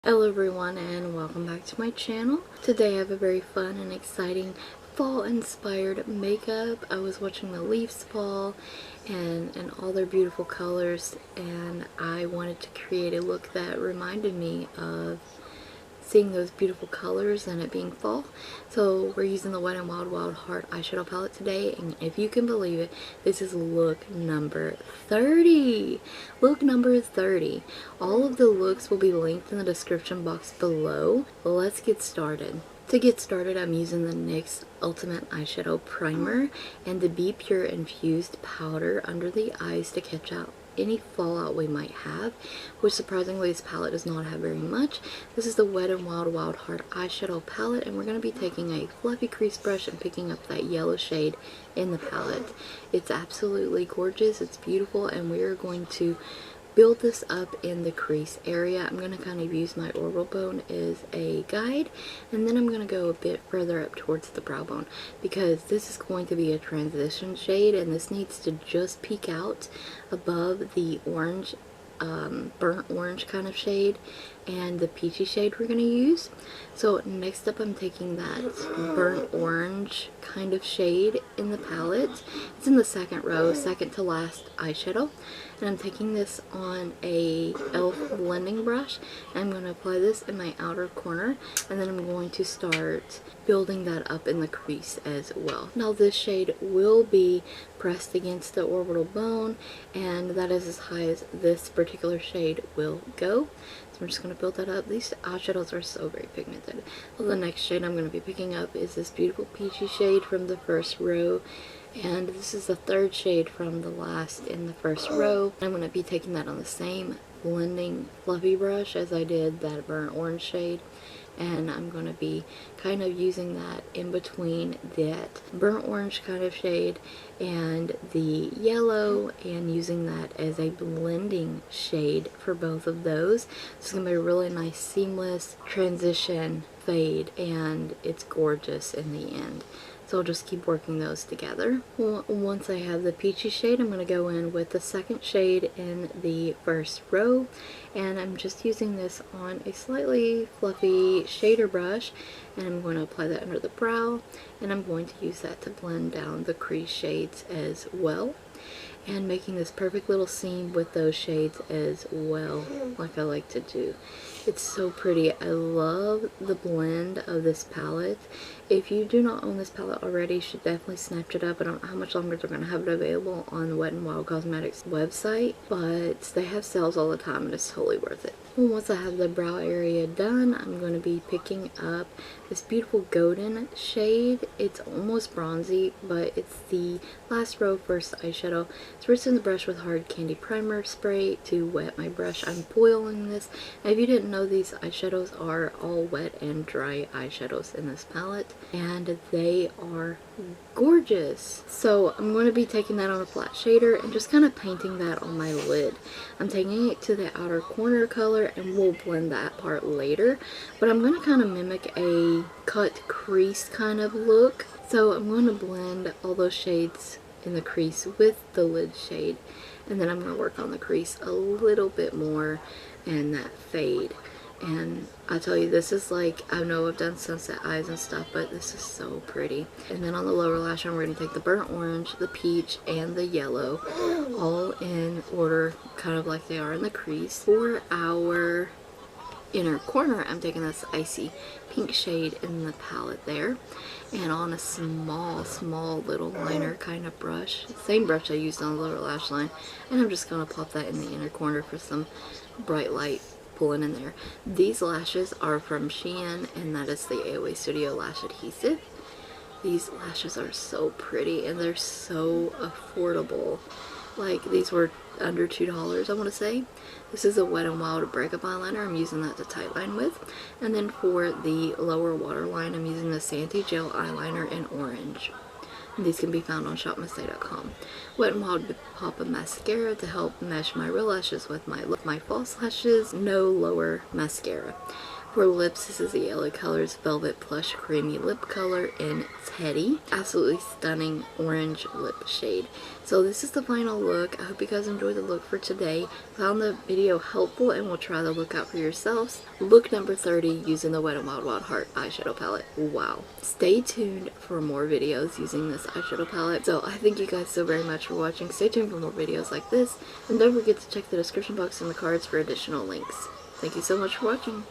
Hello everyone and welcome back to my channel. Today I have a very fun and exciting fall inspired makeup. I was watching the leaves fall and all their beautiful colors, and I wanted to create a look that reminded me of seeing those beautiful colors and it being fall. So we're using the Wet n Wild Wild Heart eyeshadow palette today, and if you can believe it, this is look number 30. Look number 30. All of the looks will be linked in the description box below. Let's get started. To get started, I'm using the NYX Ultimate Eyeshadow Primer and the Be Pure Infused Powder under the eyes to catch out any fallout we might have, which surprisingly this palette does not have very much. This is the Wet n Wild Wild Heart eyeshadow palette, and we're going to be taking a fluffy crease brush and picking up that yellow shade in the palette. It's absolutely gorgeous, it's beautiful, and we are going to build this up in the crease area. I'm going to kind of use my orbital bone as a guide, and then I'm going to go a bit further up towards the brow bone, because this is going to be a transition shade and this needs to just peek out above the orange, burnt orange kind of shade and the peachy shade we're going to use. So next up, I'm taking that burnt orange kind of shade in the palette. It's in the second row, second to last eyeshadow, and I'm taking this on a e.l.f. blending brush, and I'm going to apply this in my outer corner, and then I'm going to start building that up in the crease as well. Now this shade will be pressed against the orbital bone, and that is as high as this particular shade will go. So I'm just going to build that up. These eyeshadows are so very pigmented. Well, the next shade I'm going to be picking up is this beautiful peachy shade from the first row, and this is the third shade from the last in the first row. I'm going to be taking that on the same blending fluffy brush as I did that burnt orange shade, and I'm going to be kind of using that in between that burnt orange kind of shade and the yellow, and using that as a blending shade for both of those. It's going to be a really nice seamless transition fade, and it's gorgeous in the end. So I'll just keep working those together. Once I have the peachy shade, I'm going to go in with the second shade in the first row, and I'm just using this on a slightly fluffy shader brush, and I'm going to apply that under the brow, and I'm going to use that to blend down the crease shades as well, and making this perfect little seam with those shades as well, like I like to do. It's so pretty. I love the blend of this palette. If you do not own this palette already, you should definitely snatch it up. I don't know how much longer they're going to have it available on the Wet n Wild Cosmetics website, but they have sales all the time and it's totally worth it. Well, once I have the brow area done, I'm going to be picking up this beautiful golden shade. It's almost bronzy, but it's the last row first eyeshadow. So we're using the brush with hard candy primer spray to wet my brush. I'm foiling this. Now, if you didn't know, these eyeshadows are all wet and dry eyeshadows in this palette, and they are gorgeous. So I'm going to be taking that on a flat shader and just kind of painting that on my lid. I'm taking it to the outer corner color, and we'll blend that part later, but I'm going to kind of mimic a cut crease kind of look. So I'm going to blend all those shades in the crease with the lid shade, and then I'm going to work on the crease a little bit more and that fade. And I tell you, this is like, I know I've done sunset eyes and stuff, but this is so pretty. And then on the lower lash line, we're going to take the burnt orange, the peach, and the yellow, all in order, kind of like they are in the crease. For our inner corner, I'm taking this icy pink shade in the palette there, and on a small little liner kind of brush, same brush I used on the lower lash line, and I'm just going to pop that in the inner corner for some bright light pulling in there. These lashes are from Shein, and that is the AOA Studio Lash Adhesive. These lashes are so pretty, and they're so affordable. Like, these were under $2, I want to say. This is a Wet n Wild Breakup Eyeliner. I'm using that to tightline with. And then for the lower waterline, I'm using the Santee Gel Eyeliner in orange. These can be found on shopmissay.com. Wet n Wild Pop a Mascara to help mesh my real lashes with my false lashes. No lower mascara. For lips, this is the LA Colors Velvet Plush Creamy Lip Color in Teddy. Absolutely stunning orange lip shade. So this is the final look. I hope you guys enjoyed the look for today. Found the video helpful and will try the look out for yourselves. Look number 30 using the Wet n Wild Wild Heart eyeshadow palette. Wow. Stay tuned for more videos using this eyeshadow palette. So I thank you guys so very much for watching. Stay tuned for more videos like this. And don't forget to check the description box and the cards for additional links. Thank you so much for watching.